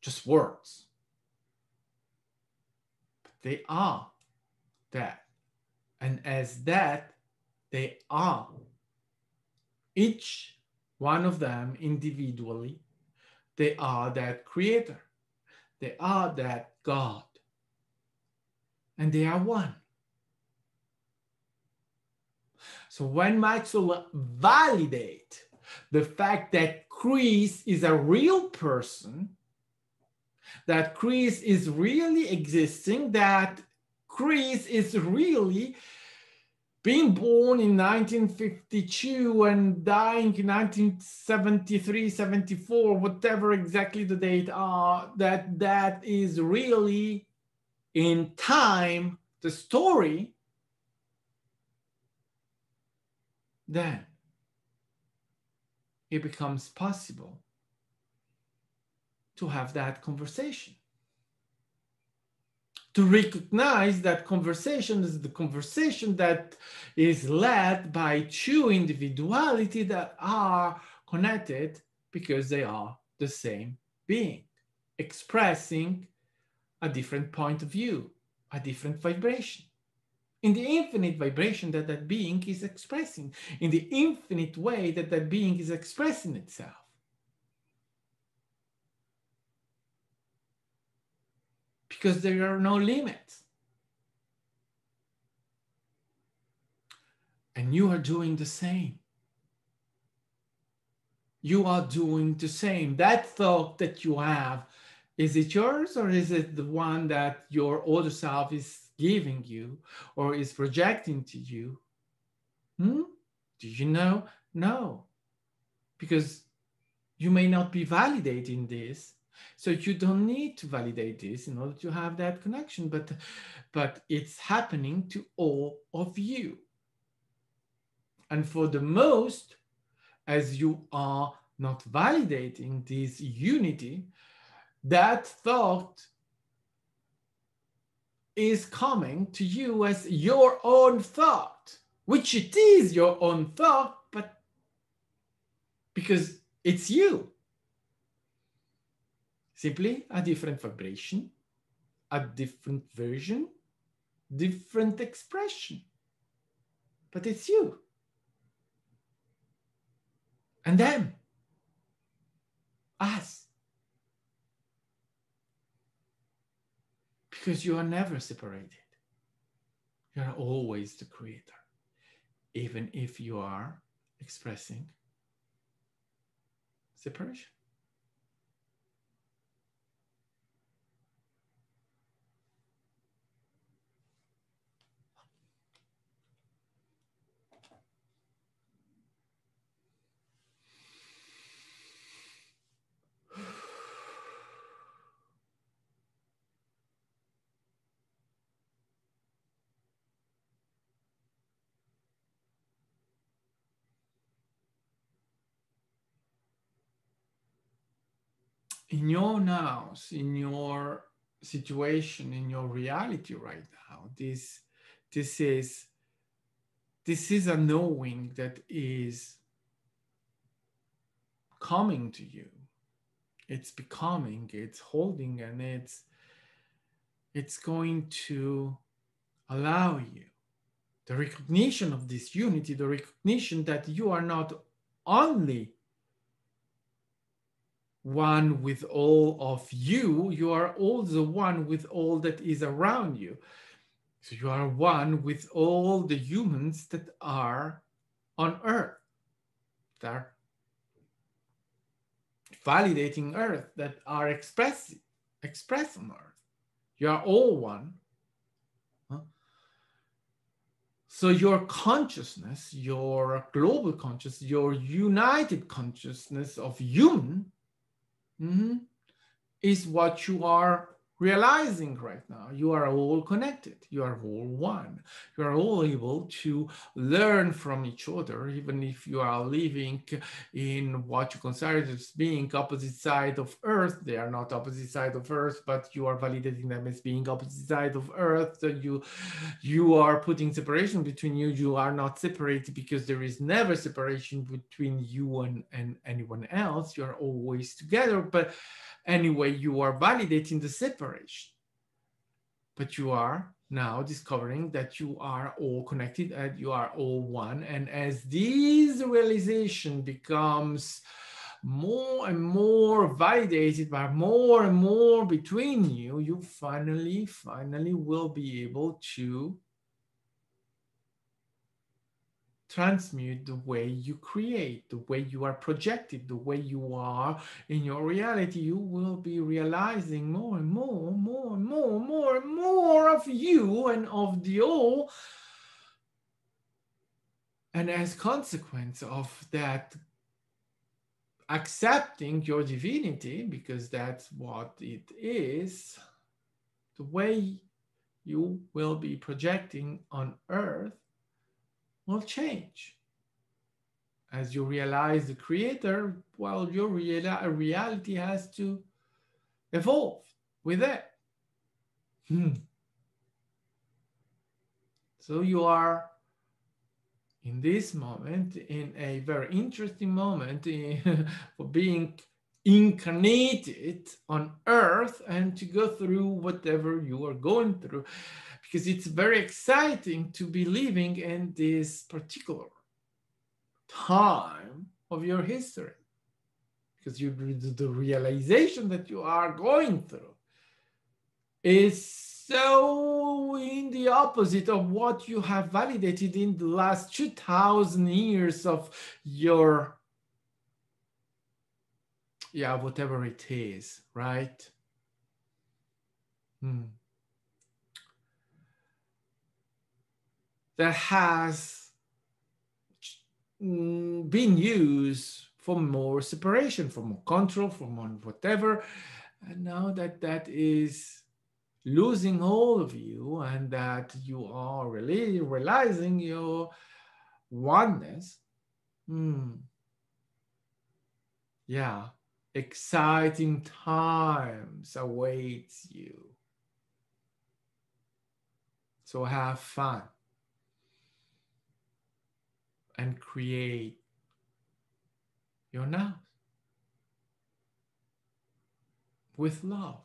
[SPEAKER 1] Just words. But they are that. And as that, they are. Each one of them individually, they are that creator. They are that God. And they are one. So when Maxwell validates the fact that Chris is a real person, that Chris is really existing, that Chris is really being born in 1952 and dying in 1973, 74, whatever exactly the date are, that is really in time the story, then it becomes possible to have that conversation. To recognize that conversation is the conversation that is led by two individuality that are connected because they are the same being, expressing a different point of view, a different vibration. In the infinite vibration that that being is expressing, in the infinite way that that being is expressing itself. Because there are no limits. And you are doing the same. You are doing the same. That thought that you have, is it yours or is it the one that your older self is giving you or is projecting to you? Do you know? No. Because you may not be validating this. So you don't need to validate this in order to have that connection, but it's happening to all of you. And for the most, as you are not validating this unity, that thought is coming to you as your own thought, which it is your own thought, but because it's you. Simply a different vibration, a different version, different expression. But it's you. And them. Us. Because you are never separated. You are always the creator. Even if you are expressing separation. In your nows, in your situation, in your reality right now, this is a knowing that is coming to you. It's becoming, it's holding, and it's going to allow you the recognition of this unity, the recognition that you are not only one with all of you, you are also one with all that is around you. So you are one with all the humans that are on Earth, that are validating Earth, that are expressed on Earth. You are all one. Huh? So your consciousness, your global consciousness, your united consciousness of human is what you are realizing right now. You are all connected. You are all one. You are all able to learn from each other, even if you are living in what you consider as being opposite side of Earth. They are not opposite side of Earth, but you are validating them as being opposite side of Earth. So you are putting separation between you. You are not separated because there is never separation between you and anyone else. You are always together, but anyway, you are validating the separation, but you are now discovering that you are all connected and you are all one. And as this realization becomes more and more validated by more and more between you, you finally will be able to transmute the way you create, the way you are projected, the way you are in your reality. You will be realizing more and more of you and of the all. And as consequence of that, accepting your divinity, because that's what it is, the way you will be projecting on Earth will change. As you realize the creator, well, your reality has to evolve with it. So you are in this moment, in a very interesting moment for being incarnated on Earth and to go through whatever you are going through, because it's very exciting to be living in this particular time of your history, because the realization that you are going through is so in the opposite of what you have validated in the last 2000 years of your, whatever it is, right? That has been used for more separation, for more control, for more whatever. And now that that is losing all of you, and that you are really realizing your oneness, hmm, yeah, exciting times awaits you. So have fun and create your now with love.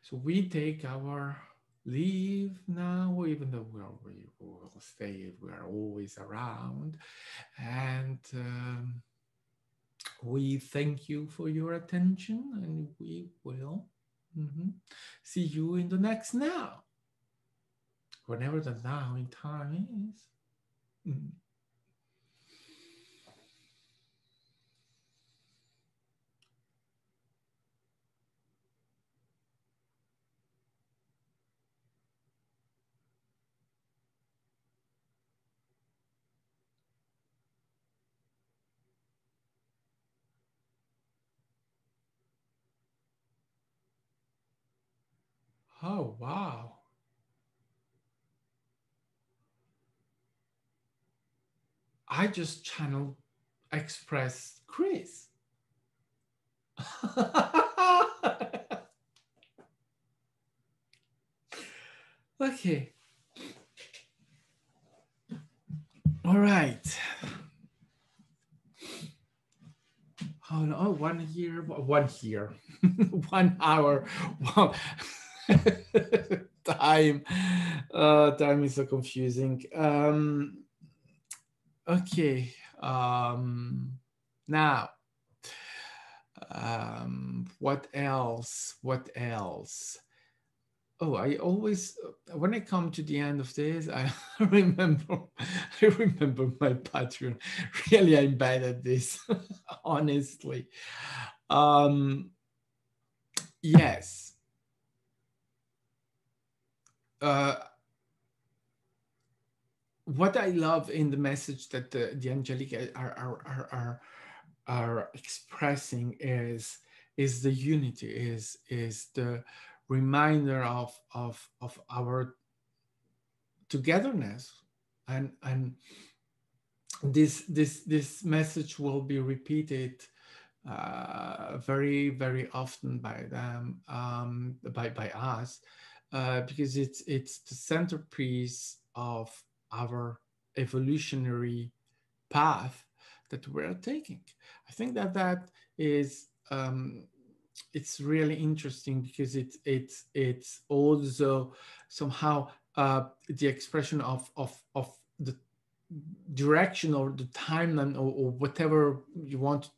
[SPEAKER 1] So we take our leave now, even though we will stay, we are always around. And we thank you for your attention, and we will see you in the next now, whenever the now in time is. Mhm. Oh, wow. I just channeled Express Chris. Okay. All right. Oh no, 1 year, 1 year, 1 hour. Wow. Time. Time is so confusing. Okay. Now, what else? What else? Oh, I always, when I come to the end of this, I remember, I remember my Patreon. Really, I'm bad at this, honestly. Um, yes. Uh, what I love in the message that the Angelic are expressing is the unity, is the reminder of our togetherness, and this message will be repeated very often by them, by us, because it's the centerpiece of our evolutionary path that we're taking. I think that that is it's really interesting because it's also somehow the expression of the direction or the timeline, or whatever you want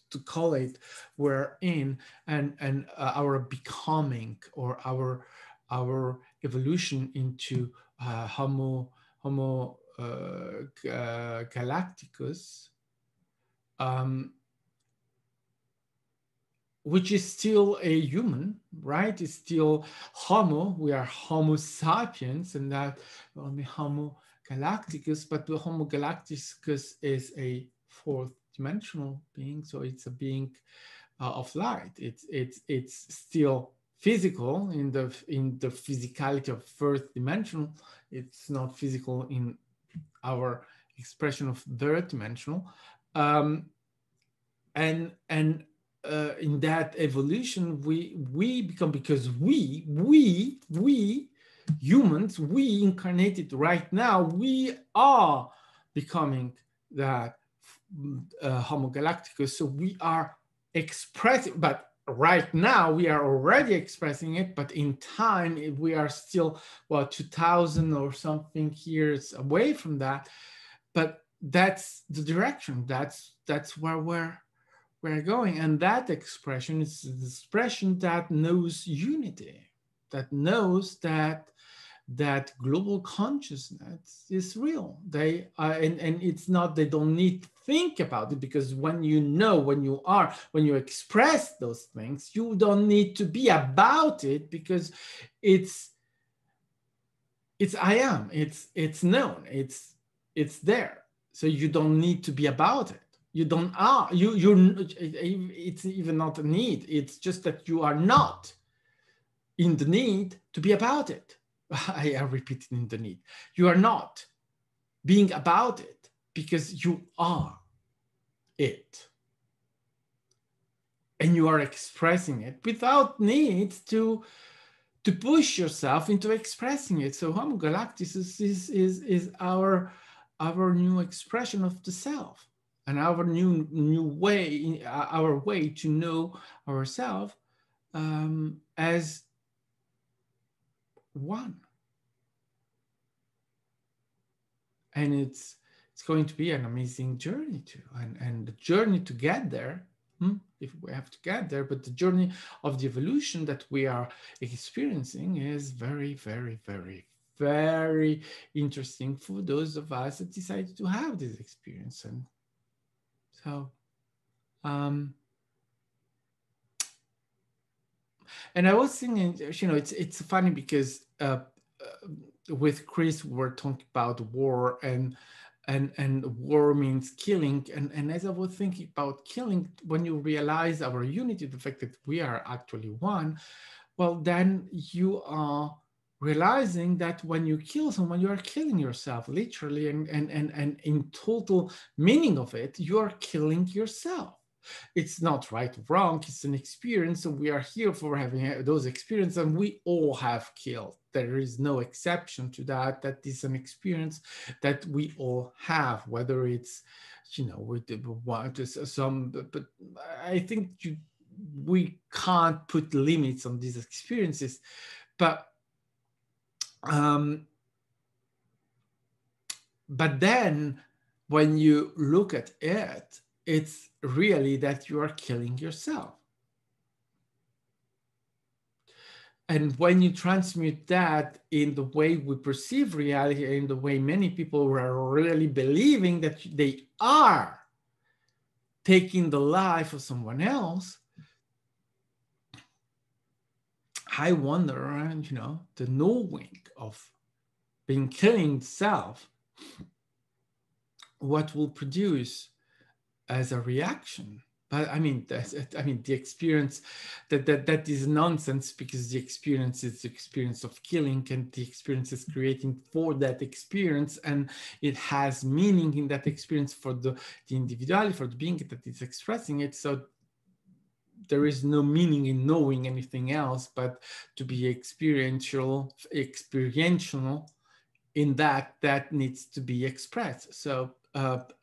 [SPEAKER 1] to call it, we're in, and our becoming, or our evolution into homo galacticus, um, which is still a human, right? It's still Homo. We are Homo sapiens, and that only Homo galacticus. But the Homo galacticus is a fourth dimensional being, so it's a being of light. It's still physical in the physicality of first dimensional. It's not physical in our expression of third dimensional. Um, and in that evolution we become, because we humans, we incarnated right now, we are becoming that homo galacticus. So we are expressing, but right now we are already expressing it, but in time we are still, well, 2000 or something years away from that. But that's the direction, that's where we're going. And that expression is the expression that knows unity, that knows that global consciousness is real. They and it's not, they don't need to think about it, because when you know, when you express those things, you don't need to be about it, because it's I am, it's known, it's there. So you don't need to be about it. You don't are. It's even not a need. It's just that you are not in the need to be about it. I am repeating in the need. You are not being about it because you are it. And you are expressing it without need to push yourself into expressing it. So Homo Galactus is our new expression of the self, and our new way, our way to know ourselves as one. And it's going to be an amazing journey too, and the journey to get there, if we have to get there, but the journey of the evolution that we are experiencing is very, very, very, very interesting for those of us that decided to have this experience. And so and I was thinking, it's funny because with Chris we're talking about war, and war means killing, and as I was thinking about killing, when you realize our unity, the fact that we are actually one, well, then you are realizing that when you kill someone, you are killing yourself, literally, and in total meaning of it, you are killing yourself. It's not right or wrong, it's an experience, and we are here for having those experiences, and we all have killed. There is no exception to that. That is an experience that we all have, whether it's with some, but I think we can't put limits on these experiences. But then when you look at it, it's really that you are killing yourself. And when you transmute that in the way we perceive reality, in the way many people are really believing that they are taking the life of someone else, I wonder, the knowing of being killing self, what will produce as a reaction. But the experience that is nonsense, because the experience is the experience of killing, and the experience is creating for that experience, and it has meaning in that experience for the individuality, for the being that is expressing it. So there is no meaning in knowing anything else but to be experiential in that needs to be expressed. So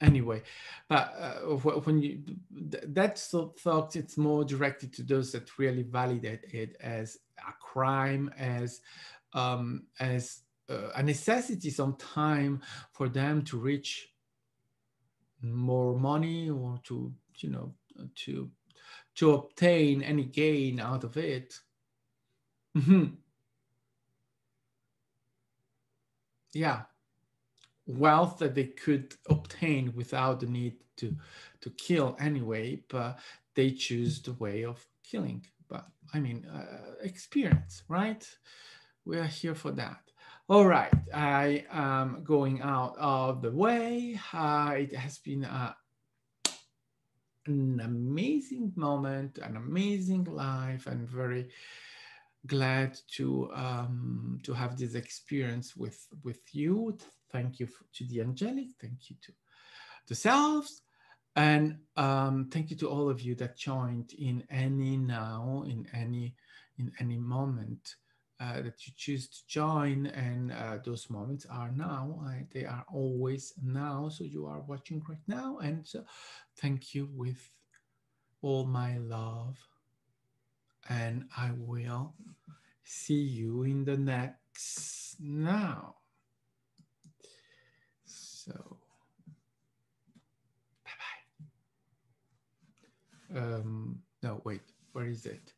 [SPEAKER 1] anyway, but when you that thought, it's more directed to those that really validate it as a crime, as a necessity sometime for them to reach more money, or to to obtain any gain out of it. Yeah, wealth that they could obtain without the need to kill anyway, but they choose the way of killing. But experience, right? We are here for that. All right, I am going out of the way. It has been an amazing moment, an amazing life, and very glad to have this experience with you. Thank you to the Angelic. Thank you to the selves, and thank you to all of you that joined in any moment that you choose to join. And those moments are now. They are always now. So you are watching right now, and so thank you with all my love. And I will see you in the next now. So, bye-bye. No, wait, where is it?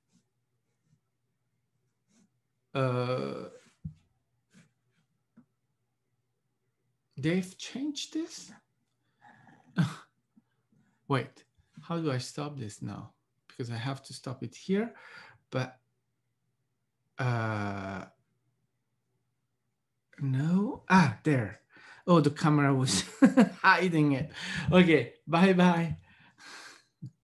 [SPEAKER 1] They've changed this? Wait, how do I stop this now? Because I have to stop it here, but no. There. Oh, the camera was hiding it. Okay, bye-bye.